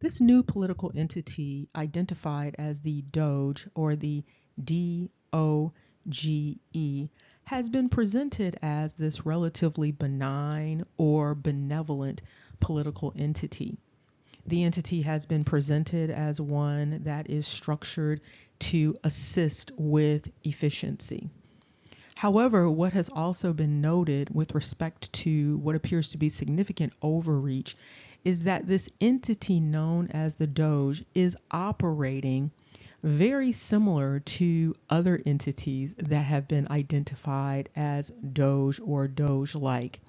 This new political entity, identified as the DOGE or the DOGE, has been presented as this relatively benign or benevolent political entity. The entity has been presented as one that is structured to assist with efficiency. However, what has also been noted with respect to what appears to be significant overreach is that this entity known as the DOGE is operating very similar to other entities that have been identified as DOGE or DOGE-like.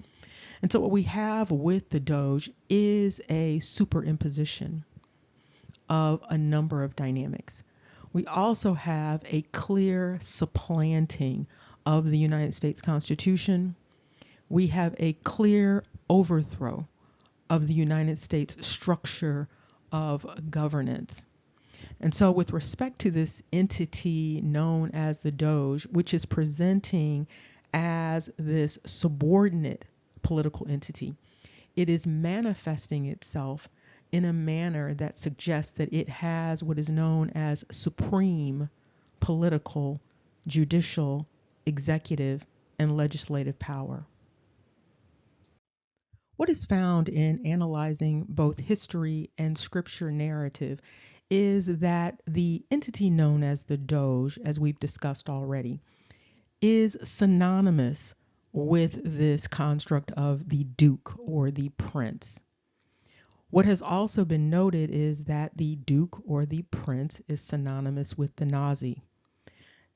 And so what we have with the DOGE is a superimposition of a number of dynamics. We also have a clear supplanting of the United States Constitution. We have a clear overthrow of the United States structure of governance. And so with respect to this entity known as the DOGE, which is presenting as this subordinate political entity, it is manifesting itself in a manner that suggests that it has what is known as supreme political, judicial, executive, and legislative power. What is found in analyzing both history and scripture narrative is that the entity known as the DOGE, as we've discussed already, is synonymous with this construct of the duke or the prince. What has also been noted is that the duke or the prince is synonymous with the Nazi.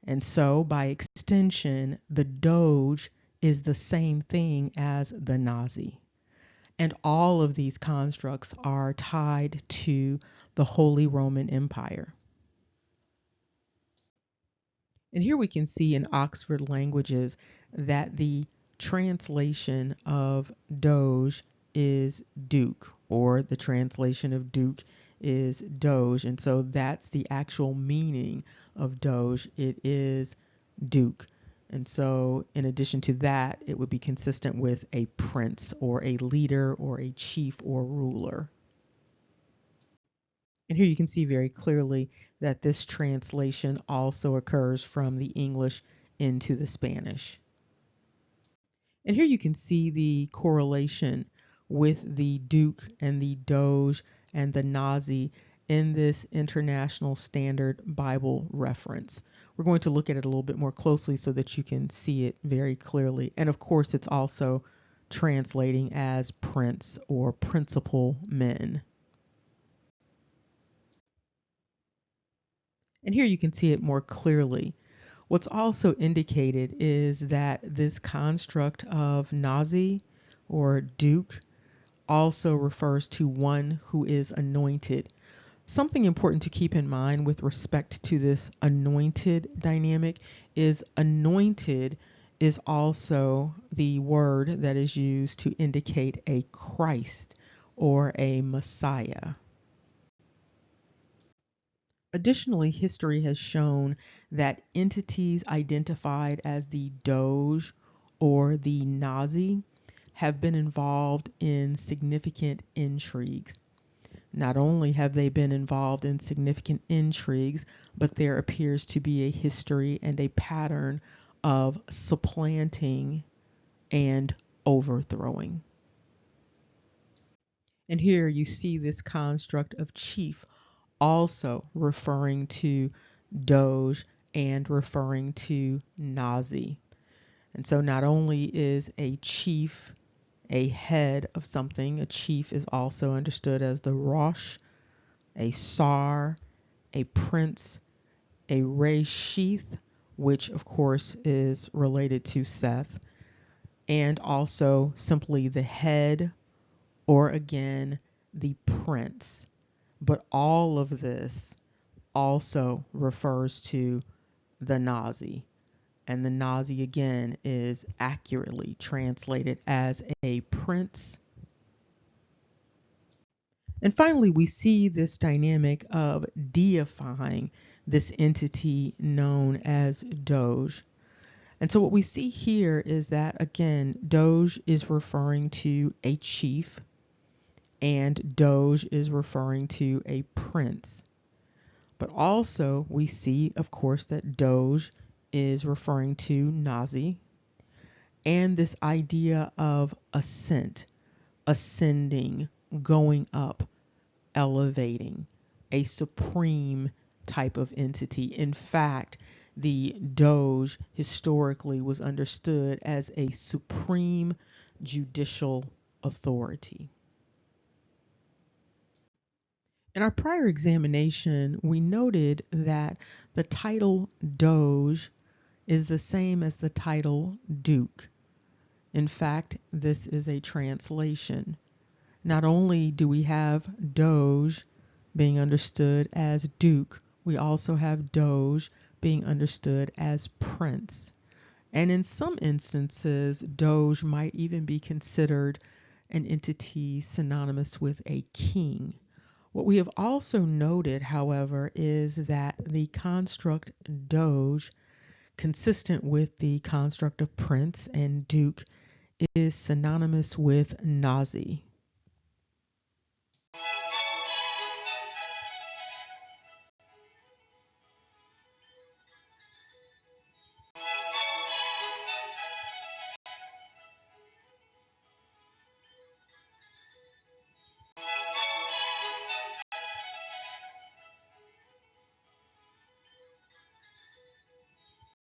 And so by extension, the DOGE is the same thing as the Nazi. And all of these constructs are tied to the Holy Roman Empire. And here we can see in Oxford Languages that the translation of Doge is Duke, or the translation of Duke is Doge. And so that's the actual meaning of Doge. It is Duke. And so in addition to that, it would be consistent with a prince or a leader or a chief or ruler. And here you can see very clearly that this translation also occurs from the English into the Spanish. And here you can see the correlation with the Duke and the Doge and the Nazi in this International Standard Bible reference. We're going to look at it a little bit more closely so that you can see it very clearly. And of course, it's also translating as prince or principal men. And here you can see it more clearly. What's also indicated is that this construct of Nazi or Duke also refers to one who is anointed. Something important to keep in mind with respect to this anointed dynamic is anointed is also the word that is used to indicate a Christ or a Messiah. Additionally, history has shown that entities identified as the Doge or the Nazi have been involved in significant intrigues. Not only have they been involved in significant intrigues, but there appears to be a history and a pattern of supplanting and overthrowing. And here you see this construct of chief also referring to Doge and referring to Nazi. And so not only is a chief a head of something, a chief is also understood as the Rosh, a Sar, a prince, a Reshith, which of course is related to Seth, and also simply the head, or again, the prince. But all of this also refers to the Nazi. And the Nazi again is accurately translated as a prince. And finally, we see this dynamic of deifying this entity known as Doge. And so what we see here is that, again, Doge is referring to a chief, and Doge is referring to a prince. But also we see, of course, that Doge is referring to Nazi, and this idea of ascent, ascending, going up, elevating, a supreme type of entity. In fact, the Doge historically was understood as a supreme judicial authority. In our prior examination, we noted that the title Doge is the same as the title Duke. In fact, this is a translation. Not only do we have Doge being understood as Duke, we also have Doge being understood as Prince. And in some instances, Doge might even be considered an entity synonymous with a king. What we have also noted, however, is that the construct Doge, consistent with the construct of Prince and Duke, is synonymous with Nazi.